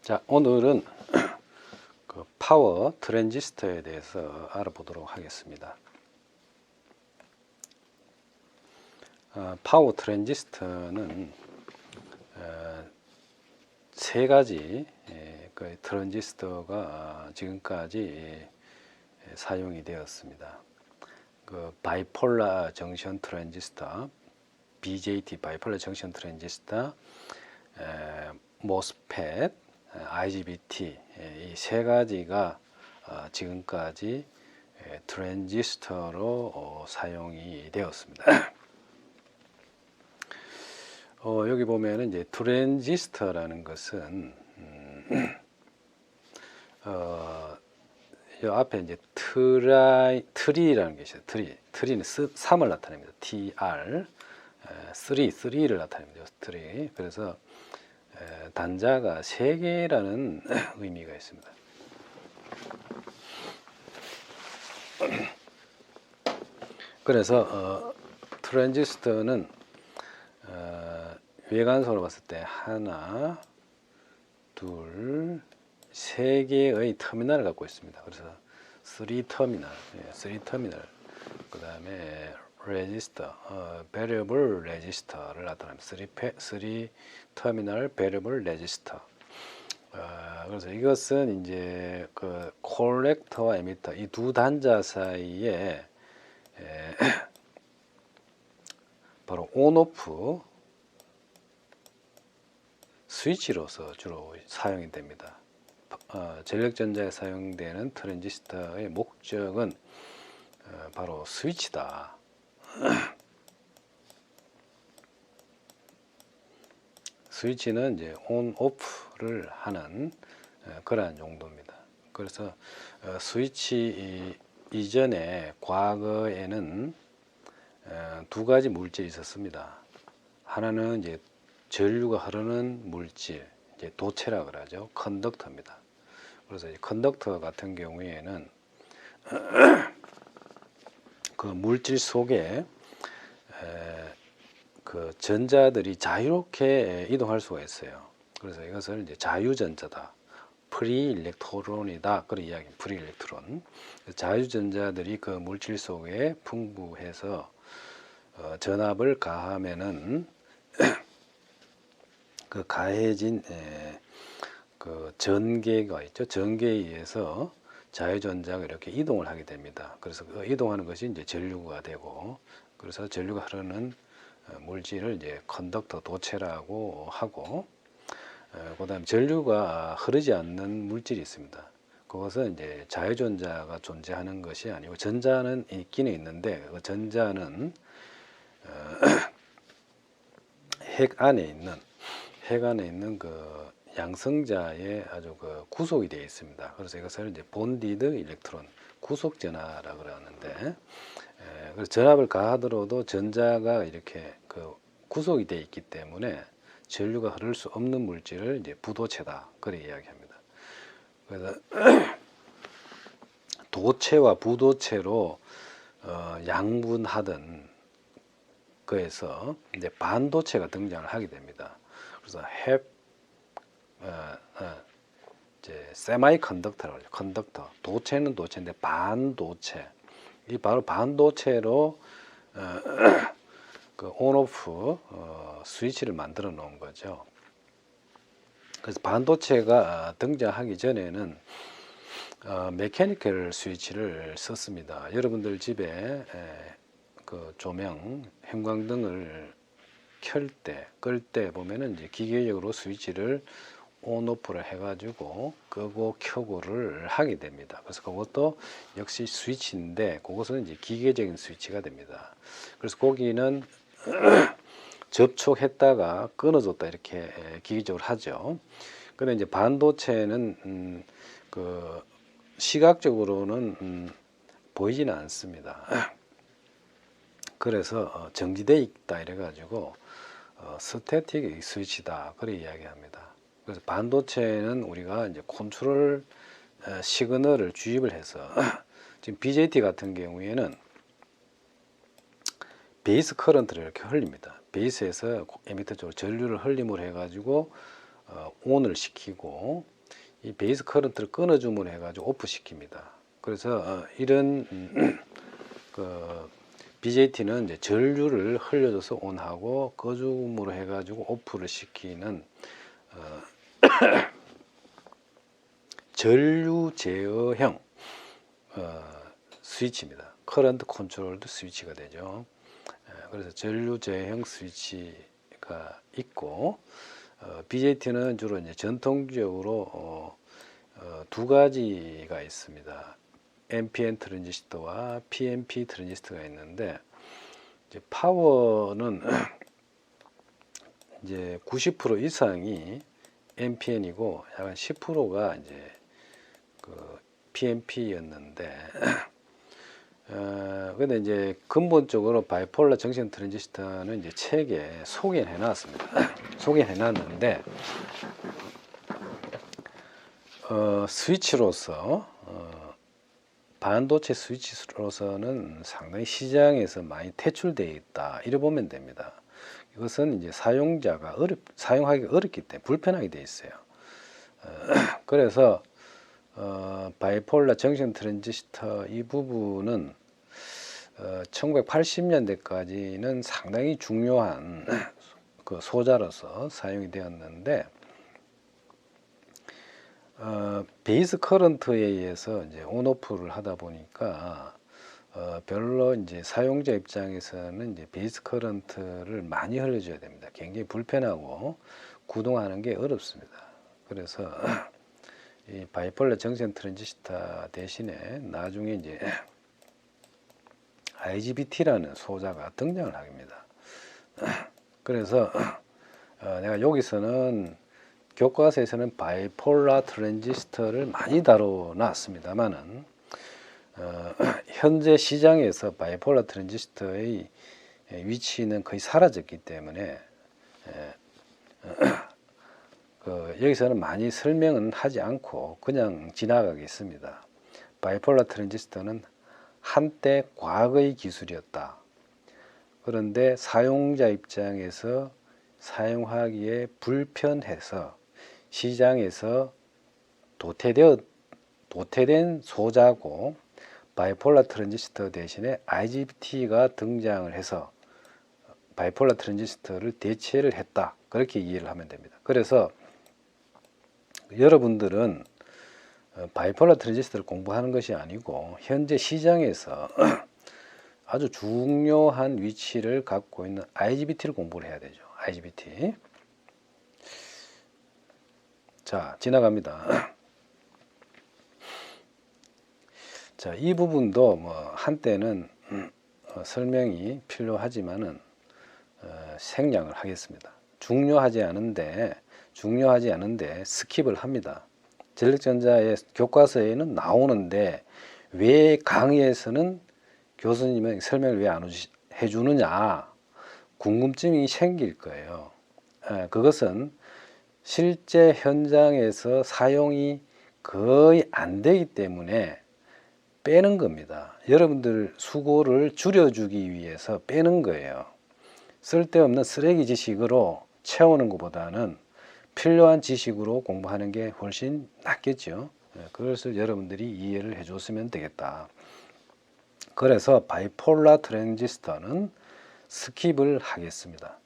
자, 오늘은 그 파워 트랜지스터에 대해서 알아보도록 하겠습니다. 파워 트랜지스터는 세 가지 그 트랜지스터가 지금까지 사용이 되었습니다. 그 바이폴라 정션 트랜지스터, BJT 바이폴라 정션 트랜지스터, 모스펫, IGBT 이 세 가지가 지금까지 트랜지스터로 사용이 되었습니다. 여기 보면은 이제 트랜지스터라는 것은 이 앞에 이제 트리라는 게 있어요. 트리는 3을 나타냅니다. TR 3를 나타냅니다. 트리. 그래서 단자가 3개라는 의미가 있습니다. 그래서 트랜지스터는 외관상으로 봤을 때 하나, 둘, 3개의 터미널을 갖고 있습니다. 그래서 3터미널, 3터미널. 그 다음에 레지스터, 베리어블 레지스터를 나타냅니다. 3터미널 베리어블 레지스터. 그래서 이것은 이제 그 콜렉터와 에미터 이 두 단자 사이에 바로 온오프 스위치로서 주로 사용이 됩니다. 전력전자에 사용되는 트랜지스터의 목적은 바로 스위치다. 스위치는 이제 온 오프를 하는 그러한 용도입니다. 그래서 스위치 이전에 과거에는 두 가지 물질이 있었습니다. 하나는 이제 전류가 흐르는 물질, 이제 도체라 그러죠. 컨덕터입니다. 그래서 이 컨덕터 같은 경우에는 그 물질 속에 그 전자들이 자유롭게 이동할 수가 있어요. 그래서 이것을 이제 자유전자다, 프리 일렉트론이다, 그런 이야기. 프리 일렉트론. 자유전자들이 그 물질 속에 풍부해서 전압을 가하면은 그 가해진 그 전개가 있죠. 전개에 의해서 자유전자가 이렇게 이동을 하게 됩니다. 그래서 그 이동하는 것이 이제 전류가 되고, 그래서 전류가 흐르는 물질을 이제 컨덕터 도체라고 하고, 그다음 전류가 흐르지 않는 물질이 있습니다. 그것은 이제 자유전자가 존재하는 것이 아니고 전자는 있기는 있는데 그 전자는 핵 안에 있는 그 양성자에 아주 그 구속이 되어 있습니다. 그래서 이것을 이제 본디드 일렉트론 구속 전하라 그러는데, 그래서 전압을 가하더라도 전자가 이렇게 그 구속이 되어 있기 때문에 전류가 흐를 수 없는 물질을 이제 부도체다, 그렇게 이야기합니다. 그래서 도체와 부도체로 양분하던 거에서 이제 반도체가 등장을 하게 됩니다. 그래서 이제 세마이 컨덕터라고 하죠. 컨덕터. 도체는 도체인데 반도체. 이 바로 반도체로 그 온오프 스위치를 만들어 놓은 거죠. 그래서 반도체가 등장하기 전에는 메커니컬 스위치를 썼습니다. 여러분들 집에 그 조명, 형광등을 끌 때 보면은 이제 기계적으로 스위치를 온오프를 해가지고 끄고 켜고를 하게 됩니다. 그래서 그것도 역시 스위치인데 그것은 이제 기계적인 스위치가 됩니다. 그래서 거기는 접촉했다가 끊어졌다 이렇게 기계적으로 하죠. 그런데 이제 반도체는 그 시각적으로는 보이지는 않습니다. 그래서 정지되어 있다 이래가지고 스태틱 스위치다, 그렇게 이야기합니다. 그래서 반도체는 우리가 이제 컨트롤 시그널을 주입을 해서 지금 BJT 같은 경우에는 베이스 커런트를 이렇게 흘립니다. 베이스에서 에미터 쪽으로 전류를 흘림을 해가지고 온을 시키고, 이 베이스 커런트를 끊어줌으로 해가지고 오프 시킵니다. 그래서 이런 그 BJT는 이제 전류를 흘려줘서 온하고 꺼줌으로 해가지고 오프를 시키는 전류 제어형 스위치입니다. 커런트 컨트롤드 스위치가 되죠. 그래서 전류 제어형 스위치가 있고 BJT는 주로 이제 전통적으로 두 가지가 있습니다. NPN 트랜지스터와 PNP 트랜지스터가 있는데 이제 파워는 이제 90% 이상이 NPN이고 약간 10%가 이제 그 PNP였는데 근데 이제 근본적으로 바이폴라 정션 트랜지스터는 이제 책에 소개해 놨습니다. 소개해 놨는데 스위치로서 반도체 스위치로서는 상당히 시장에서 많이 퇴출되어 있다 이래 보면 됩니다. 이것은 이제 사용자가 사용하기 어렵기 때문에 불편하게 되어 있어요. 그래서 바이폴라 정션 트랜지스터 이 부분은 1980년대까지는 상당히 중요한 그 소자로서 사용이 되었는데 베이스 커런트에 의해서 이제 온오프를 하다 보니까 별로 이제 사용자 입장에서는 이제 베이스 커런트를 많이 흘려줘야 됩니다. 굉장히 불편하고 구동하는 게 어렵습니다. 그래서 이 바이폴라 정션 트랜지스터 대신에 나중에 이제 IGBT라는 소자가 등장을 합니다. 그래서 내가 여기서는 교과서에서는 바이폴라 트랜지스터를 많이 다뤄놨습니다만은 현재 시장에서 바이폴라 트랜지스터의 위치는 거의 사라졌기 때문에 여기서는 많이 설명은 하지 않고 그냥 지나가겠습니다. 바이폴라 트랜지스터는 한때 과거의 기술이었다. 그런데 사용자 입장에서 사용하기에 불편해서 시장에서 도태된 소자고 바이폴라 트랜지스터 대신에 IGBT가 등장을 해서 바이폴라 트랜지스터를 대체를 했다. 그렇게 이해를 하면 됩니다. 그래서 여러분들은 바이폴라 트랜지스터를 공부하는 것이 아니고 현재 시장에서 아주 중요한 위치를 갖고 있는 IGBT를 공부를 해야 되죠. IGBT. 자, 지나갑니다. 자, 이 부분도 뭐 한때는 설명이 필요하지만은 생략을 하겠습니다. 중요하지 않은데 스킵을 합니다. 전력전자의 교과서에는 나오는데 왜 강의에서는 교수님은 설명을 왜 안 해주느냐 궁금증이 생길 거예요. 그것은 실제 현장에서 사용이 거의 안 되기 때문에 빼는 겁니다. 여러분들 수고를 줄여주기 위해서 빼는 거예요. 쓸데없는 쓰레기 지식으로 채우는 것보다는 필요한 지식으로 공부하는 게 훨씬 낫겠죠. 그것을 여러분들이 이해를 해줬으면 되겠다. 그래서 바이폴라 트랜지스터는 스킵을 하겠습니다.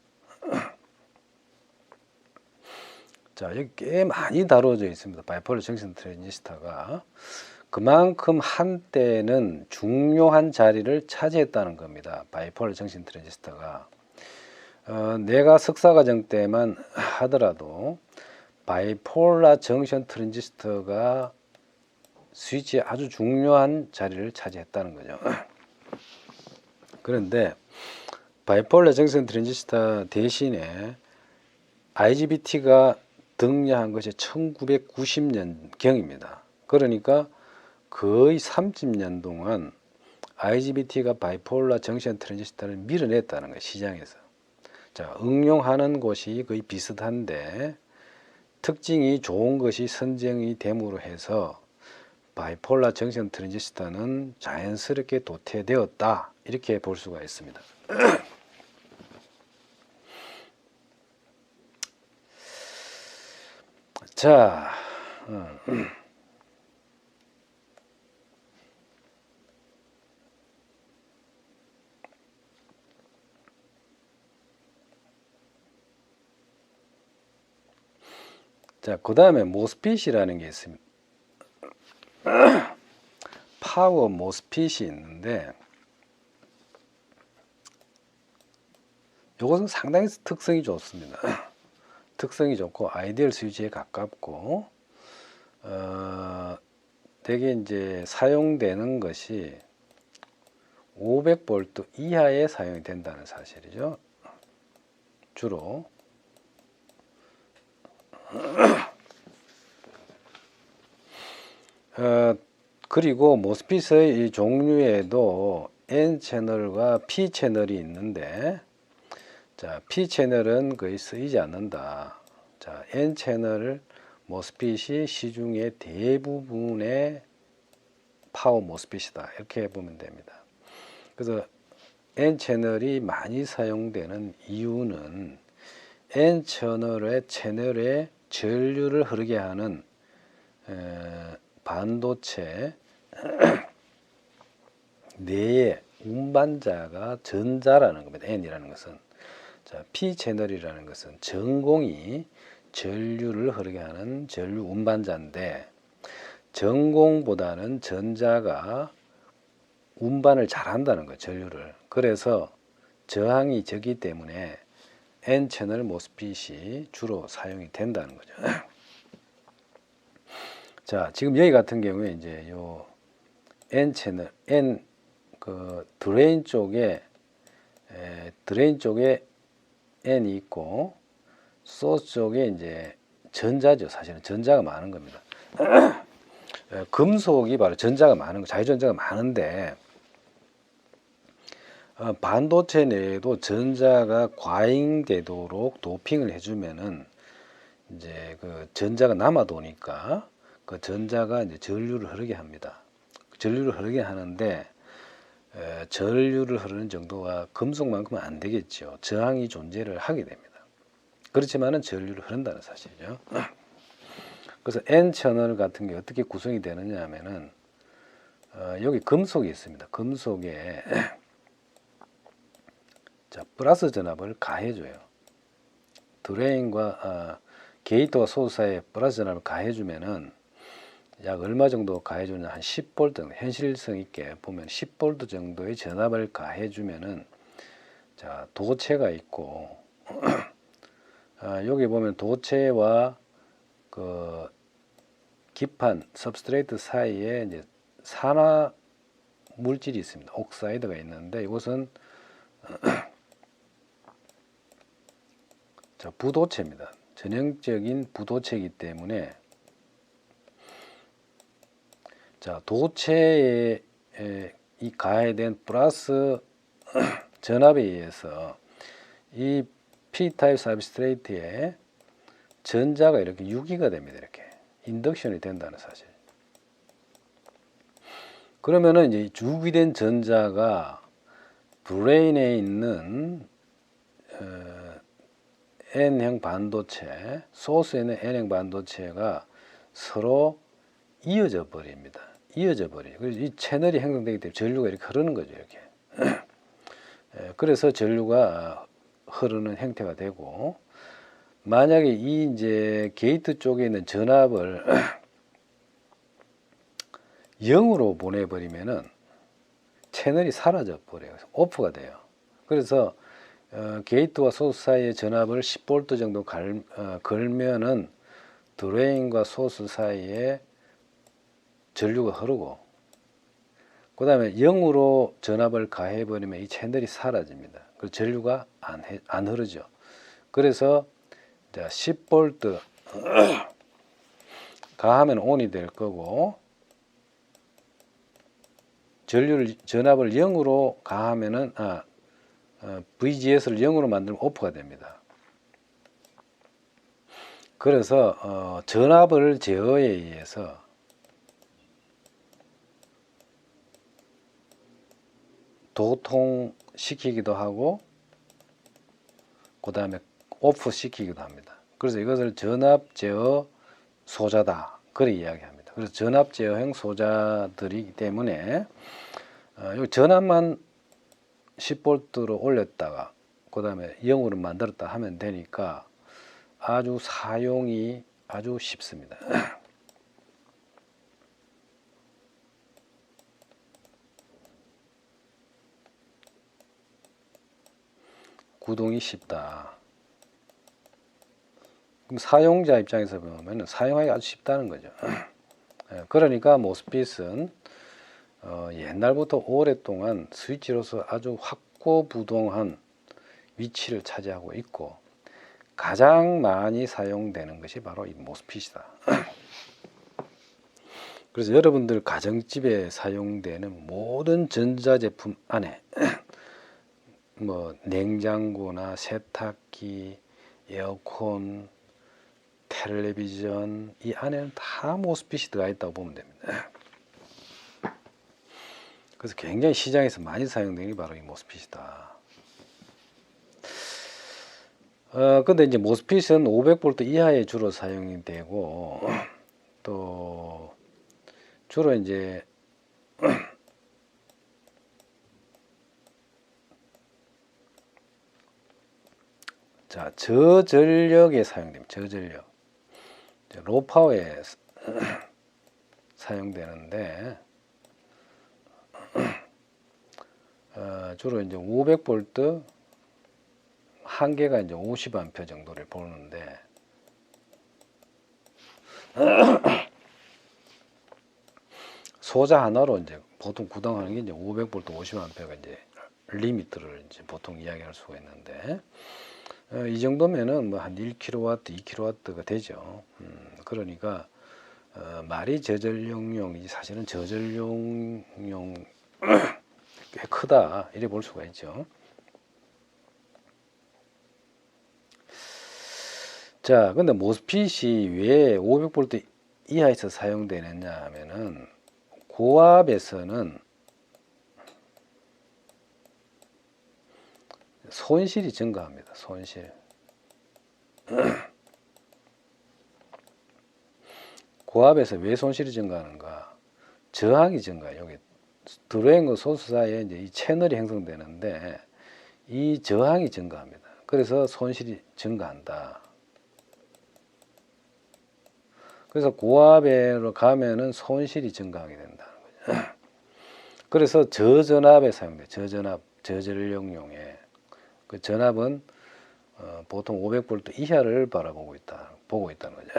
자, 여기 꽤 많이 다뤄져 있습니다. 바이폴라 정션 트랜지스터가 그만큼 한때는 중요한 자리를 차지했다는 겁니다. 바이폴라 정션 트랜지스터가 내가 석사과정 때만 하더라도 바이폴라 정션 트랜지스터가 스위치에 아주 중요한 자리를 차지했다는 거죠. 그런데 바이폴라 정션 트랜지스터 대신에 IGBT가 등장한 것이 1990년경입니다. 그러니까 거의 30년 동안 IGBT가 바이폴라 정션 트랜지스터를 밀어냈다는 거예요. 시장에서. 자, 응용하는 곳이 거의 비슷한데 특징이 좋은 것이 선정이 됨으로 해서 바이폴라 정션 트랜지스터는 자연스럽게 도태되었다. 이렇게 볼 수가 있습니다. 자, 자, 그 다음에 모스핏이라는 게 있습니다. 파워 모스핏이 있는데 이것은 상당히 특성이 좋습니다. 특성이 좋고 아이디얼 스위치에 가깝고 되게 이제 사용되는 것이 500V 이하에 사용이 된다는 사실이죠. 주로 그리고 모스핏의 이 종류에도 N 채널과 P 채널이 있는데, 자, P 채널은 거의 쓰이지 않는다. 자, N 채널 모스핏이 시중의 대부분의 파워 모스핏이다. 이렇게 보면 됩니다. 그래서 N 채널이 많이 사용되는 이유는 N 채널에 전류를 흐르게 하는 반도체 내에 운반자가 전자라는 겁니다. N이라는 것은. 자, P 채널이라는 것은 전공이 전류를 흐르게 하는 전류 운반자인데, 전공보다는 전자가 운반을 잘한다는 거예요. 전류를. 그래서 저항이 적기 때문에 N 채널 모스핏이 주로 사용이 된다는 거죠. 자, 지금 여기 같은 경우에 이제 요 N 채널, 드레인 쪽에 N이 있고, 소스 쪽에 이제 전자죠. 사실은 전자가 많은 겁니다. 금속이 바로 전자가 많은 거, 자유전자가 많은데, 반도체 내에도 전자가 과잉되도록 도핑을 해주면은 이제 그 전자가 남아도니까 그 전자가 이제 전류를 흐르게 합니다. 전류를 흐르게 하는데, 전류를 흐르는 정도가 금속만큼은 안 되겠죠. 저항이 존재를 하게 됩니다. 그렇지만은 전류를 흐른다는 사실이죠. 그래서 N 채널 같은 게 어떻게 구성이 되느냐 하면은, 여기 금속이 있습니다. 금속에 자, 플러스 전압을 가해줘요. 드레인과 게이트와 소스 사이에 플러스 전압을 가해주면은 약 얼마 정도 가해주냐, 한 10V 정도, 현실성 있게 보면 10V 정도의 전압을 가해주면은, 자, 도체가 있고 여기 보면 도체와 그 기판 सब스트레이트 사이에 이제 산화 물질이 있습니다. 옥사이드가 있는데 이것은 자, 부도체입니다. 전형적인 부도체이기 때문에, 자, 도체에 이 가해된 플러스 전압에 의해서 이 P타입 sabstrate에 전자가 이렇게 유기가 됩니다. 이렇게 인덕션이 된다는 사실. 그러면은 이제 유기된 전자가 브레인에 있는 N형 반도체, 소스에 있는 N형 반도체가 서로 이어져 버립니다. 이어져 버려요. 그래서 이 채널이 형성되기 때문에 전류가 이렇게 흐르는 거죠. 이렇게. 그래서 전류가 흐르는 형태가 되고, 만약에 이 이제 게이트 쪽에 있는 전압을 0으로 보내버리면은 채널이 사라져 버려요. 오프가 돼요. 그래서 게이트와 소스 사이의 전압을 10V 정도 걸면은 드레인과 소스 사이에 전류가 흐르고, 그 다음에 0으로 전압을 가해버리면 이 채널이 사라집니다. 그래서 전류가 안 흐르죠. 그래서 10V 가하면 ON이 될 거고, 전압을 0으로 가하면은 VGS를 0으로 만들면 오프가 됩니다. 그래서 전압을 제어에 의해서 도통시키기도 하고 그 다음에 오프 시키기도 합니다. 그래서 이것을 전압 제어 소자다, 그렇게 이야기합니다. 그래서 전압 제어형 소자들이기 때문에 이 전압만 10V로 올렸다가 그 다음에 0으로 만들었다 하면 되니까 아주 사용이 아주 쉽습니다. 구동이 쉽다. 그럼 사용자 입장에서 보면 사용하기 아주 쉽다는 거죠. 그러니까 모스핏은 옛날부터 오랫동안 스위치로서 아주 확고부동한 위치를 차지하고 있고 가장 많이 사용되는 것이 바로 이 모스핏이다. 그래서 여러분들 가정집에 사용되는 모든 전자제품 안에 뭐 냉장고나 세탁기, 에어컨, 텔레비전 이 안에는 다 모스핏이 들어가 있다고 보면 됩니다. 그래서 굉장히 시장에서 많이 사용되는 게 바로 이 모스핏이다. 근데 이제 모스핏은 500V 이하에 주로 사용이 되고 또 주로 이제 자, 저전력에 사용됩니다. 저전력. 로파워에 사용되는데 주로 이제 500V 한계가 이제 50A 정도를 보는데 소자 하나로 이제 보통 구동하는 게 이제 500V 50A가 이제 리미트를 이제 보통 이야기할 수가 있는데 이 정도면은 뭐 한 1kW, 2kW가 되죠. 그러니까 말이 저전력용이지 사실은 저전력용 꽤 크다 이래 볼 수가 있죠. 자, 근데 모스핏이 왜 500V 이하에서 사용되느냐 하면은 고압에서는 손실이 증가합니다. 손실. 고압에서 왜 손실이 증가하는가? 저항이 증가해요. 여기 드레인과 소스 사이에 이제 이 채널이 형성되는데 이 저항이 증가합니다. 그래서 손실이 증가한다. 그래서 고압으로 가면은 손실이 증가하게 된다는 거죠. 그래서 저전압에 사용돼요. 저전압, 저전력용에. 그 전압은 보통 500V 이하를 보고 있다는 거죠.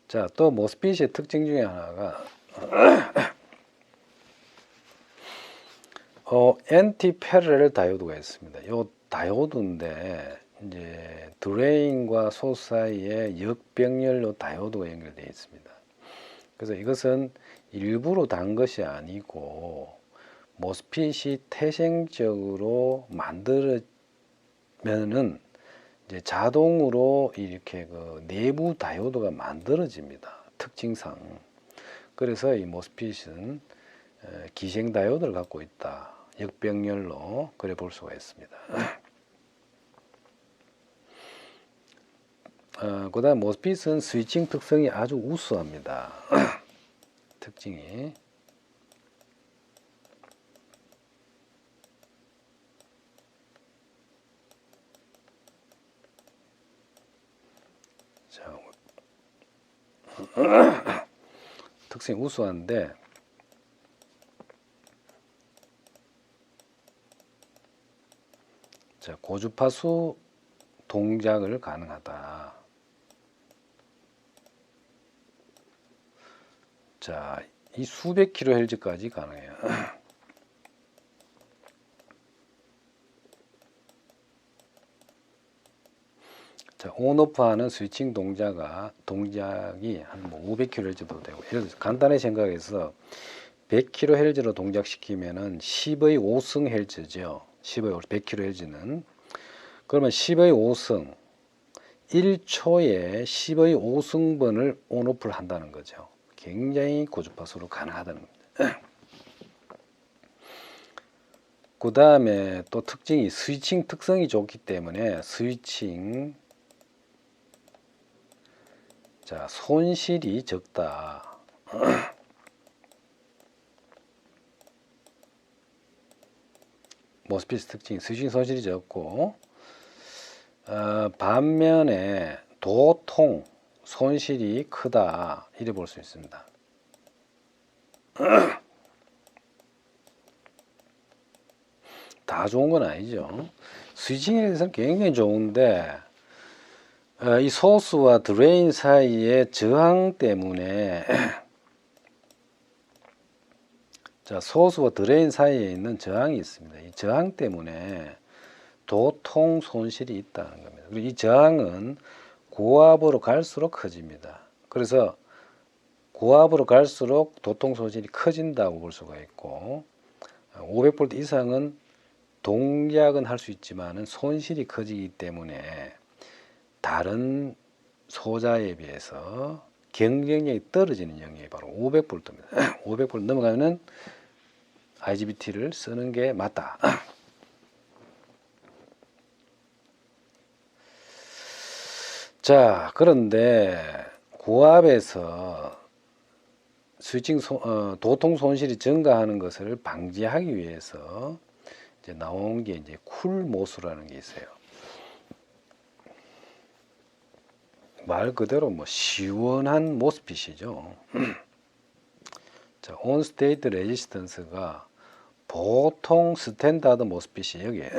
자, 또 모스핏의 특징 중에 하나가 엔티 패러렐 다이오드가 있습니다. 이 다이오드인데 이제 드레인과 소스 사이에 역병렬로 다이오드가 연결되어 있습니다. 그래서 이것은 일부러 단 것이 아니고 모스핏이 태생적으로 만들어면은 이제 자동으로 이렇게 그 내부 다이오드가 만들어집니다. 특징상. 그래서 이 모스핏은 기생 다이오드를 갖고 있다. 역병렬로 그래 볼 수가 있습니다. 그 다음 모스핏은 스위칭 특성이 아주 우수합니다. 특징이. 자, 특성이 우수한데 자, 고주파수 동작을 가능하다. 자, 이 수백 kHz까지 가능해요. 자, 온오프하는 스위칭 동작이 한 뭐 500kHz도 되고, 예를 들어서 간단히 생각해서 100kHz로 동작시키면은 10의 5승 헬츠죠. 10의 100kHz는 그러면 10의 5승 1초에 10의 5승번을 온오프를 한다는 거죠. 굉장히 고주파수로 가능하다는 겁니다. 그 다음에 또 특징이 스위칭 특성이 좋기 때문에 스위칭, 자, 손실이 적다. 모스핏 특징 스위칭 손실이 적고, 반면에 도통 손실이 크다 이래 볼 수 있습니다. 다 좋은 건 아니죠. 스위칭에 대해서는 굉장히 좋은데 이 소스와 드레인 사이의 저항 때문에 자, 소스와 드레인 사이에 있는 저항이 있습니다. 이 저항 때문에 도통 손실이 있다는 겁니다. 그리고 이 저항은 고압으로 갈수록 커집니다. 그래서 고압으로 갈수록 도통 손실이 커진다고 볼 수가 있고 500V 이상은 동작은 할 수 있지만 손실이 커지기 때문에 다른 소자에 비해서 경쟁력이 떨어지는 영역이 바로 500V입니다. 500V 넘어가면 IGBT를 쓰는 게 맞다. 자, 그런데 고압에서 스위칭 도통 손실이 증가하는 것을 방지하기 위해서 이제 나온 게 이제 쿨모스라는 게 있어요. 말 그대로 뭐 시원한 모스핏이죠. 자, 온스테이트 레지스턴스가 보통 스탠다드 모스핏이 여기에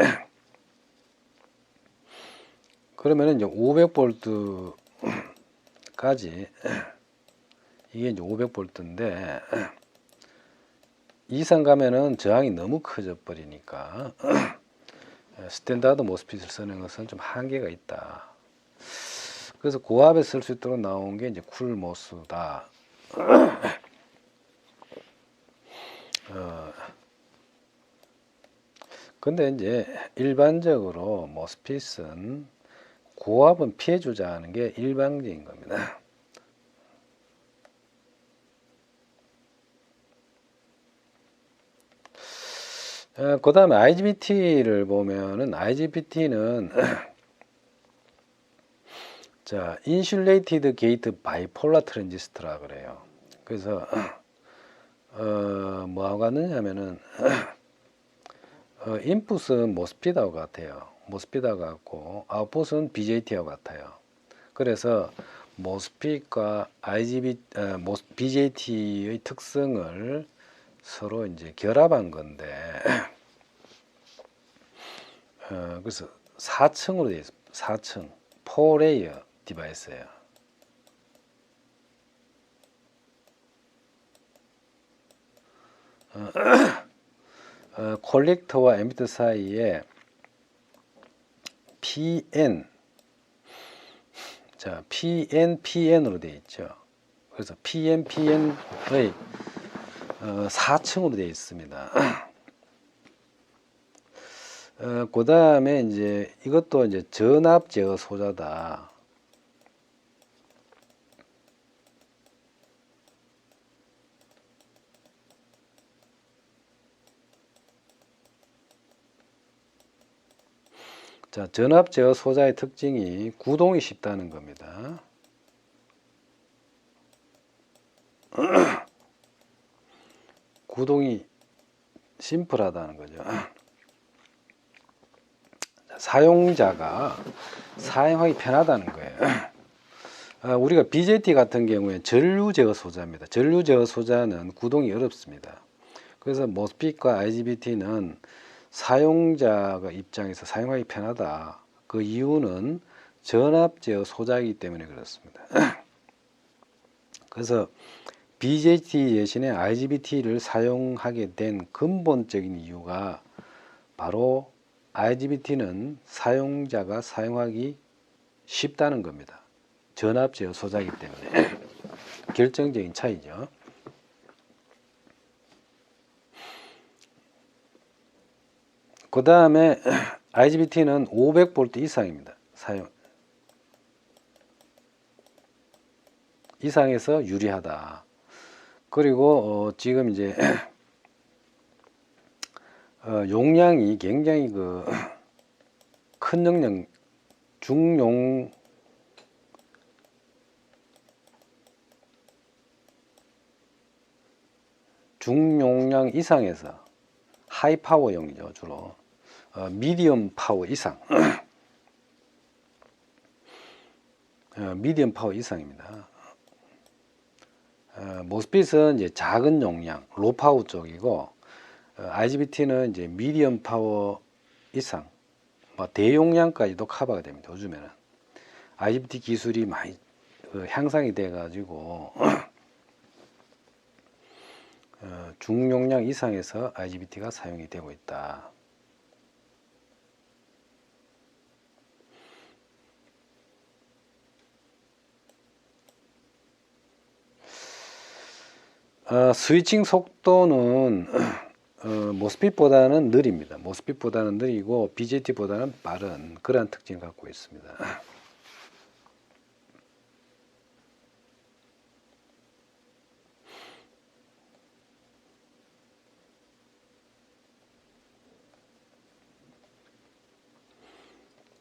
그러면 이제 500V까지 이게 이제 500V인데 이상 가면은 저항이 너무 커져 버리니까 스탠다드 모스핏을 쓰는 것은 좀 한계가 있다. 그래서 고압에 쓸 수 있도록 나온 게 이제 쿨모스다. 근데 이제 일반적으로 모스핏은 고압은 피해주자 하는 게 일반적인 겁니다. 그 다음에 IGBT를 보면은 IGBT는 자, 인슐레이티드 게이트 바이폴라 트랜지스터라 그래요. 그래서 뭐하고 같느냐면은 인풋은 모스핏하고 같아요. 모스핏하고 같고 아웃풋은 BJT하고 같아요. 그래서 모스핏과 BJT의 특성을 서로 이제 결합한 건데 그래서 4층으로 되어 있습니다. 4층 4레이어 디바이스예요. 콜렉터와 에미터 사이에 PN 자 PN으로 되어 있죠. 그래서 PN의 4층으로 되어 있습니다. 그 다음에 이제 이것도 이제 전압 제어 소자다. 자, 전압 제어 소자의 특징이 구동이 쉽다는 겁니다. 구동이 심플하다는 거죠. 사용자가 사용하기 편하다는 거예요. 우리가 BJT 같은 경우에 전류 제어 소자입니다. 전류 제어 소자는 구동이 어렵습니다. 그래서 모스핏과 IGBT는 사용자가 입장에서 사용하기 편하다. 그 이유는 전압 제어 소자이기 때문에 그렇습니다. 그래서 BJT 대신에 IGBT를 사용하게 된 근본적인 이유가 바로 IGBT는 사용자가 사용하기 쉽다는 겁니다. 전압 제어 소자이기 때문에 결정적인 차이죠. 그 다음에 IGBT는 500V 이상입니다. 이상에서 유리하다. 그리고 지금 이제 용량이 굉장히 큰 용량 중용량 이상에서 하이 파워용이죠. 주로 미디엄 파워 이상 미디엄 파워 이상입니다. 모스핏은 이제 작은 용량 로 파워 쪽이고 IGBT는 이제 미디엄 파워 이상 대용량까지도 커버가 됩니다. 요즘에는 IGBT 기술이 많이 향상이 돼 가지고 중용량 이상에서 IGBT가 사용이 되고 있다. 스위칭 속도는 모스핏보다는 느립니다. 모스핏보다는 느리고 BJT보다는 빠른 그러한 특징을 갖고 있습니다.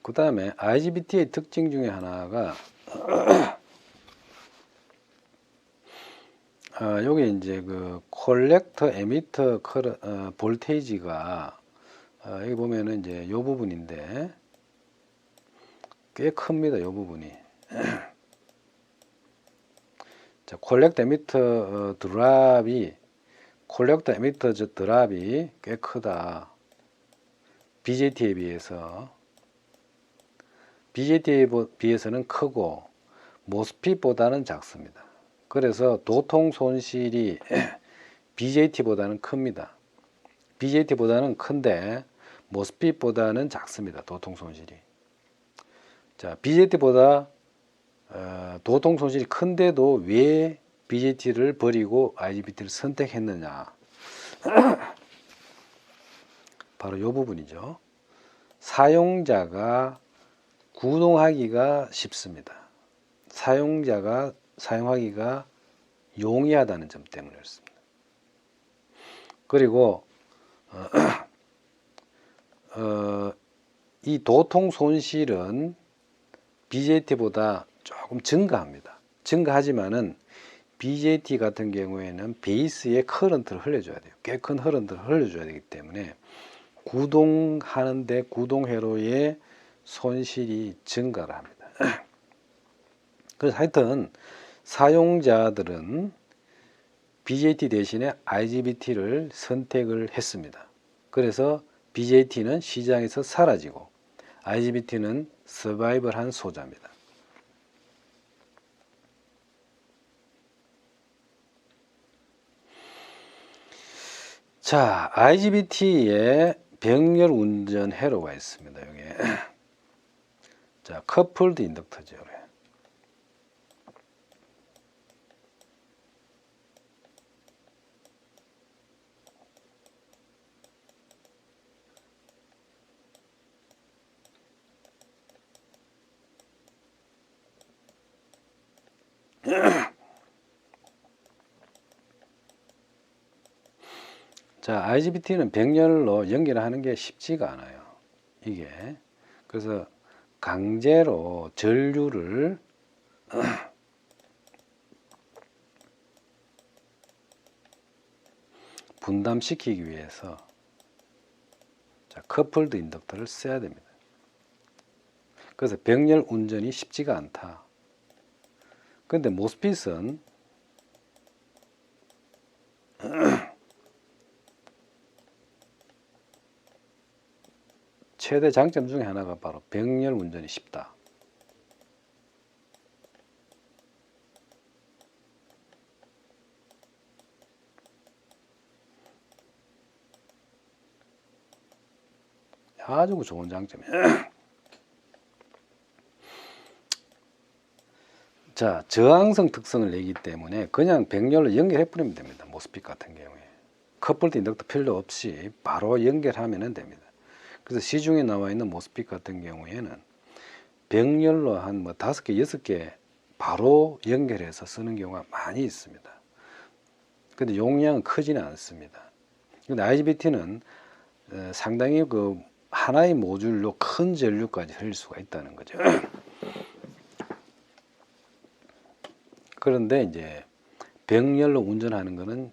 그 다음에 IGBT의 특징 중에 하나가 여기 이제 콜렉터 에미터 볼테이지가 여기 보면은 이제 이 부분인데 꽤 큽니다. 이 부분이. 자, 콜렉터 에미터 드랍이 꽤 크다. BJT에 비해서는 크고 모스핏보다는 작습니다. 그래서 도통 손실이 BJT보다는 큽니다. BJT보다는 큰데 모스핏보다는 작습니다. 도통 손실이. 자, BJT보다 도통 손실이 큰데도 왜 BJT를 버리고 IGBT를 선택했느냐? 바로 이 부분이죠. 사용자가 구동하기가 쉽습니다. 사용자가 사용하기가 용이하다는 점 때문이었습니다. 그리고 이 도통 손실은 BJT보다 조금 증가합니다. 증가하지만은 BJT 같은 경우에는 베이스에 커런트를 흘려줘야 돼요. 꽤 큰 커런트를 흘려줘야 되기 때문에 구동하는데 구동회로의 손실이 증가를 합니다. 그래서 하여튼 사용자들은 BJT 대신에 IGBT를 선택을 했습니다. 그래서 BJT는 시장에서 사라지고 IGBT는 서바이벌한 소자입니다. 자, IGBT에 병렬 운전 회로가 있습니다. 여기에. 자, 커플드 인덕터죠. 자, IGBT는 병렬로 연결하는 게 쉽지가 않아요. 이게. 그래서 강제로 전류를 분담시키기 위해서 자, 커플드 인덕터를 써야 됩니다. 그래서 병렬 운전이 쉽지가 않다. 그런데 모스핏은 최대 장점 중에 하나가 바로 병렬 운전이 쉽다. 아주 좋은 장점이에요. 자, 저항성 특성을 내기 때문에 그냥 병렬로 연결해 버리면 됩니다. 모스핏 같은 경우에. 커플드 인덕터 필요 없이 바로 연결하면 됩니다. 그래서 시중에 나와 있는 모스핏 같은 경우에는 병렬로 한 5개, 6개 바로 연결해서 쓰는 경우가 많이 있습니다. 근데 용량은 크지는 않습니다. 근데 IGBT는 상당히 그 하나의 모듈로 큰 전류까지 흘릴 수가 있다는 거죠. 그런데 이제 병렬로 운전하는 거는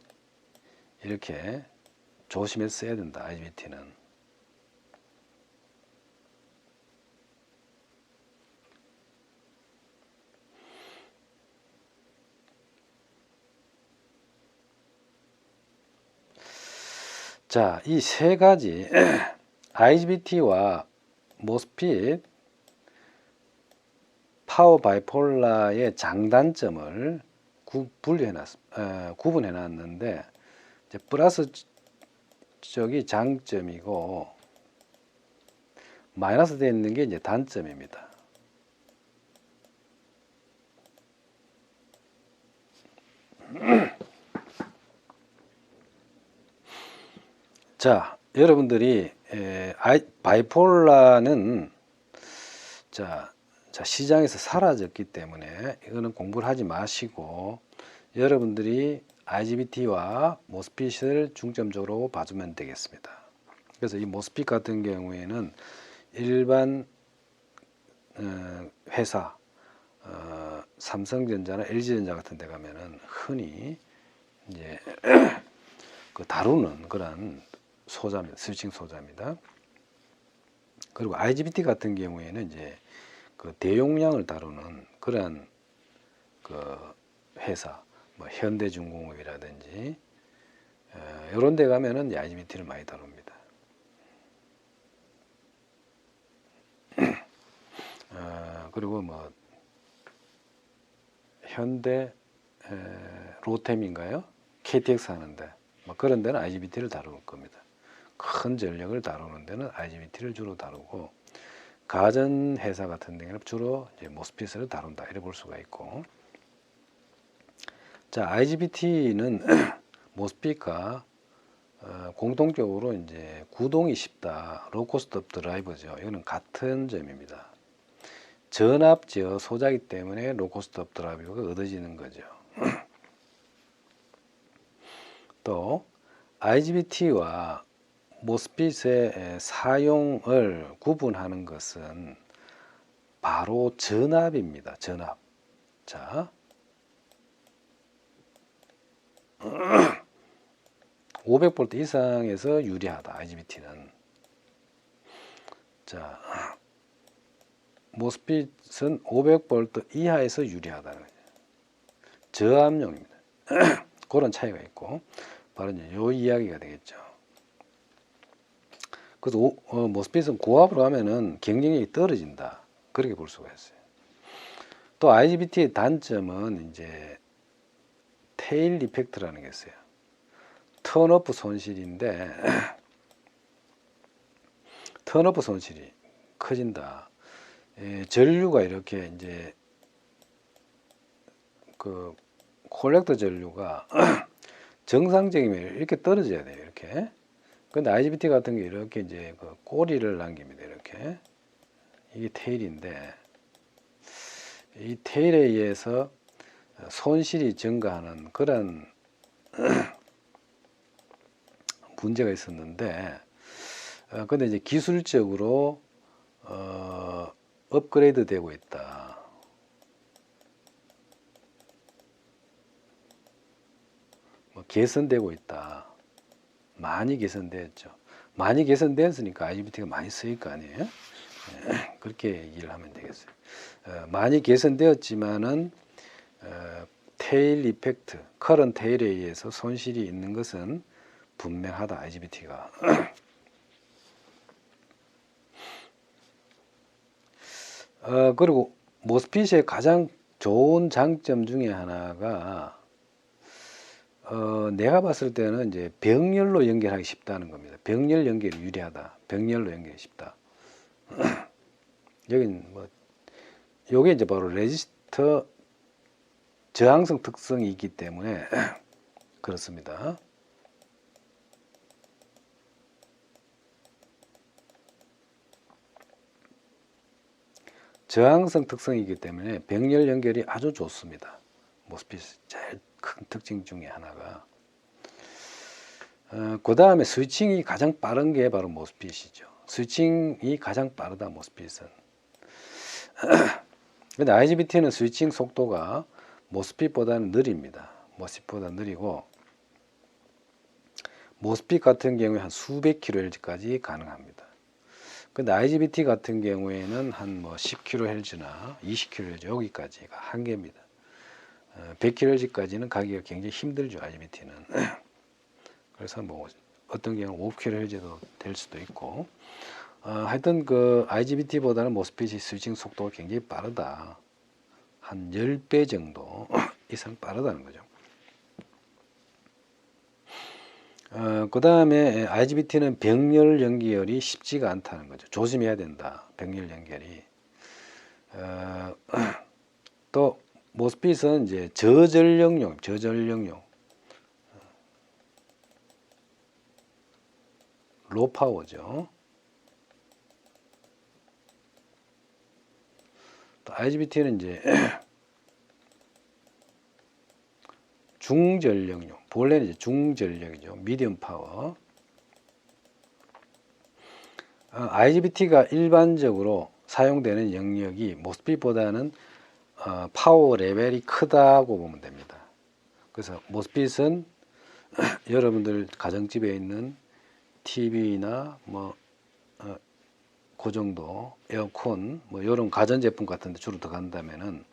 이렇게 조심해서 써야 된다. IGBT는. 자, 이 세 가지 IGBT와 모스핏, 파워 바이폴라의 장단점을 구분해 놨는데, 이제 플러스 쪽이 장점이고 마이너스 되어 있는 게 이제 단점입니다. 자, 여러분들이 바이폴라는 자 시장에서 사라졌기 때문에 이거는 공부를 하지 마시고 여러분들이 IGBT와 모스핏을 중점적으로 봐주면 되겠습니다. 그래서 이 모스핏 같은 경우에는 일반 회사 삼성전자나 LG전자 같은 데 가면은 흔히 이제 그 다루는 그런 소자입니다. 스위칭 소자입니다. 그리고 IGBT 같은 경우에는 이제 그 대용량을 다루는 그러한 그 회사, 뭐 현대중공업이라든지 이런 데 가면은 IGBT를 많이 다룹니다. 그리고 뭐 현대 로템인가요? KTX 하는데 뭐 그런 데는 IGBT를 다룰 겁니다. 큰 전력을 다루는 데는 IGBT를 주로 다루고 가전 회사 같은 데는 주로 이제 모스핏을 다룬다 이래 볼 수가 있고, 자 IGBT는 모스핏과 공통적으로 이제 구동이 쉽다, 로코스트 오브 드라이브죠. 이거는 같은 점입니다. 전압 제어 소자이기 때문에 로코스트 오브 드라이브가 얻어지는 거죠. 또 IGBT와 모스핏의 사용을 구분하는 것은 바로 전압입니다. 전압. 자, 500V 이상에서 유리하다. IGBT는. 자, 모스핏은 500V 이하에서 유리하다는 거죠. 저압용입니다. 그런 차이가 있고 바로 이제 요 이야기가 되겠죠. 그래서 모스핏은 고압으로 하면은 경쟁력이 떨어진다. 그렇게 볼 수가 있어요. 또 IGBT의 단점은 이제 테일 이펙트라는 게 있어요. 턴오프 손실인데 턴오프 손실이 커진다. 전류가 이렇게 이제 그 콜렉터 전류가 정상적이면 이렇게 떨어져야 돼요. 이렇게. 근데 IGBT 같은 게 이렇게 이제 그 꼬리를 남깁니다. 이렇게. 이게 테일인데 이 테일에 의해서 손실이 증가하는 그런 문제가 있었는데, 근데 이제 기술적으로 업그레이드 되고 있다. 뭐 개선되고 있다. 많이 개선되었죠. 많이 개선되었으니까 IGBT가 많이 쓰일 거 아니에요? 그렇게 얘기를 하면 되겠어요. 많이 개선되었지만은 테일 이펙트, 커런 테일에 의해서 손실이 있는 것은 분명하다. IGBT가. 그리고 모스핏의 가장 좋은 장점 중에 하나가 내가 봤을 때는 이제 병렬로 연결하기 쉽다는 겁니다. 병렬 연결이 유리하다. 병렬로 연결이 쉽다. 여긴 뭐 요게 이제 바로 레지스터 저항성 특성이 있기 때문에 그렇습니다. 저항성 특성이기 때문에 병렬 연결이 아주 좋습니다. 모스핏 제일 큰 특징 중에 하나가. 그 다음에 스위칭이 가장 빠른 게 바로 모스핏이죠. 스위칭이 가장 빠르다, 모스핏은. 근데 IGBT는 스위칭 속도가 모스핏보다는 느립니다. 모스핏보다 느리고, 모스핏 같은 경우에 한 수백 kHz까지 가능합니다. 근데 IGBT 같은 경우에는 한 뭐 10kHz나 20kHz 여기까지가 한계입니다. 100kHz까지는 가기가 굉장히 힘들죠, IGBT는. 그래서 뭐 어떤 경우는 5kHz도 될 수도 있고, 하여튼 그 IGBT보다는 모스핏이 스위칭 속도가 굉장히 빠르다. 한 10배 정도 이상 빠르다는 거죠. 그 다음에 IGBT는 병렬 연결이 쉽지가 않다는 거죠. 조심해야 된다. 병렬 연결이. 또 모스핏은 이제 저전력용, 로파워죠. 또 IGBT는 이제 중전력용, 본래는 이제 중전력이죠. 미디엄 파워. IGBT가 일반적으로 사용되는 영역이 모스핏보다는 파워 레벨이 크다고 보면 됩니다. 그래서 모스핏은 여러분들 가정집에 있는 TV나 뭐 그 정도 에어컨 뭐 이런 가전제품 같은 데 주로 들어간다면은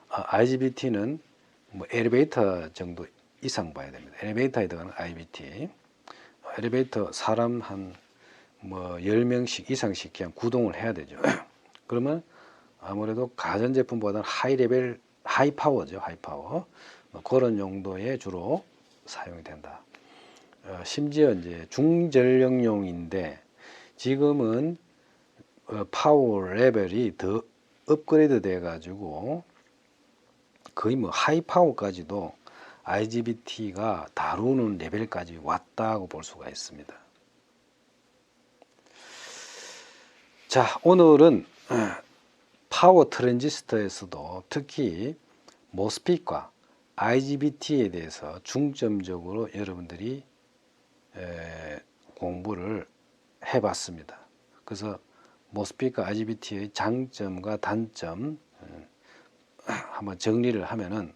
IGBT는 뭐 엘리베이터 정도 이상 봐야 됩니다. 엘리베이터에 들어가는 IGBT. 엘리베이터 사람 한 뭐 10명씩 이상씩 그냥 구동을 해야 되죠. 그러면 아무래도 가전제품보다는 하이 레벨, 하이 파워죠. 하이 파워. 뭐 그런 용도에 주로 사용이 된다. 심지어 이제 중전력용인데 지금은 파워 레벨이 더 업그레이드 돼 가지고 거의 뭐 하이 파워까지도 IGBT가 다루는 레벨까지 왔다고 볼 수가 있습니다. 자, 오늘은 파워 트랜지스터에서도 특히 모스핏과 IGBT에 대해서 중점적으로 여러분들이 공부를 해봤습니다. 그래서 모스핏과 IGBT의 장점과 단점 한번 정리를 하면은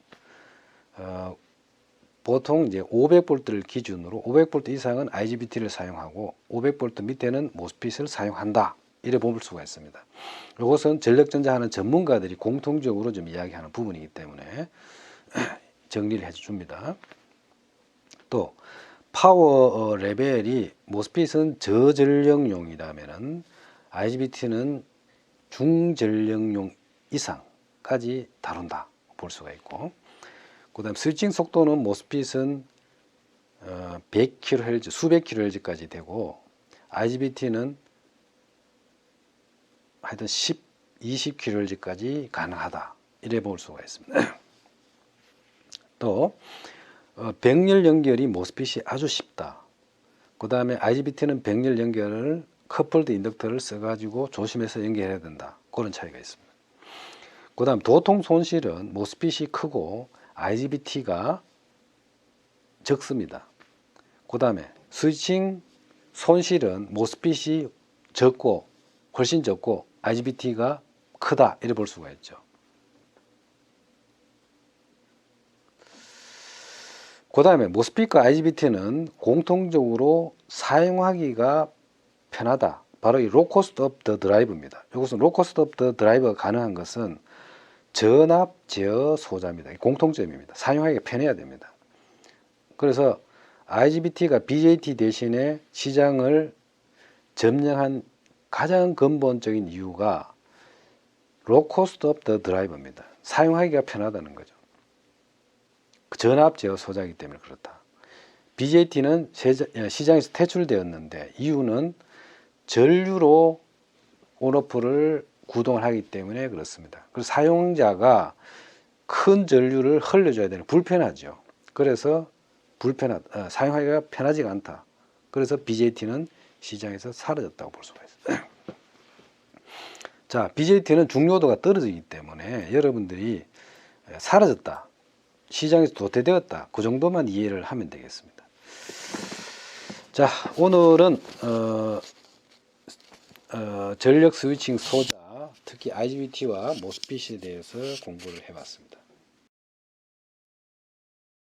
보통 이제 500V를 기준으로 500V 이상은 IGBT를 사용하고 500V 밑에는 모스핏을 사용한다. 이래 볼 수가 있습니다. 이것은 전력전자하는 전문가들이 공통적으로 좀 이야기하는 부분이기 때문에 정리를 해줍니다. 또 파워 레벨이 모스핏은 저전력용이라면은 IGBT는 중전력용 이상까지 다룬다 볼 수가 있고, 그다음 스위칭 속도는 모스핏은 100kHz, 수백 kHz까지 되고 IGBT는 하여튼 10, 20kHz까지 가능하다. 이래 볼 수가 있습니다. 또 병렬 연결이 모스핏이 아주 쉽다. 그 다음에 IGBT는 병렬 연결을 커플드 인덕터를 써가지고 조심해서 연결해야 된다. 그런 차이가 있습니다. 그 다음 도통 손실은 모스핏이 크고 IGBT가 적습니다. 그 다음에 스위칭 손실은 모스핏이 적고 훨씬 적고 IGBT가 크다. 이래 볼 수가 있죠. 그 다음에 모스핏과 IGBT는 공통적으로 사용하기가 편하다. 바로 이 로코스트 오브 더 드라이브입니다. 이것은 로코스트 오브 더 드라이브가 가능한 것은 전압 제어 소자입니다. 공통점입니다. 사용하기가 편해야 됩니다. 그래서 IGBT가 BJT 대신에 시장을 점령한 가장 근본적인 이유가 로코스트 오브 더 드라이브입니다. 사용하기가 편하다는 거죠. 전압 제어 소자이기 때문에 그렇다. BJT는 시장에서 퇴출되었는데 이유는 전류로 온오프를 구동을 하기 때문에 그렇습니다. 그래서 사용자가 큰 전류를 흘려줘야 되는 불편하죠. 그래서 사용하기가 편하지가 않다. 그래서 BJT는 시장에서 사라졌다고 볼 수가 있어요. 자, BJT는 중요도가 떨어지기 때문에 여러분들이 사라졌다, 시장에서 도태되었다, 그 정도만 이해를 하면 되겠습니다. 자, 오늘은 전력 스위칭 소자, 특히 IGBT와 모스핏에 대해서 공부를 해봤습니다.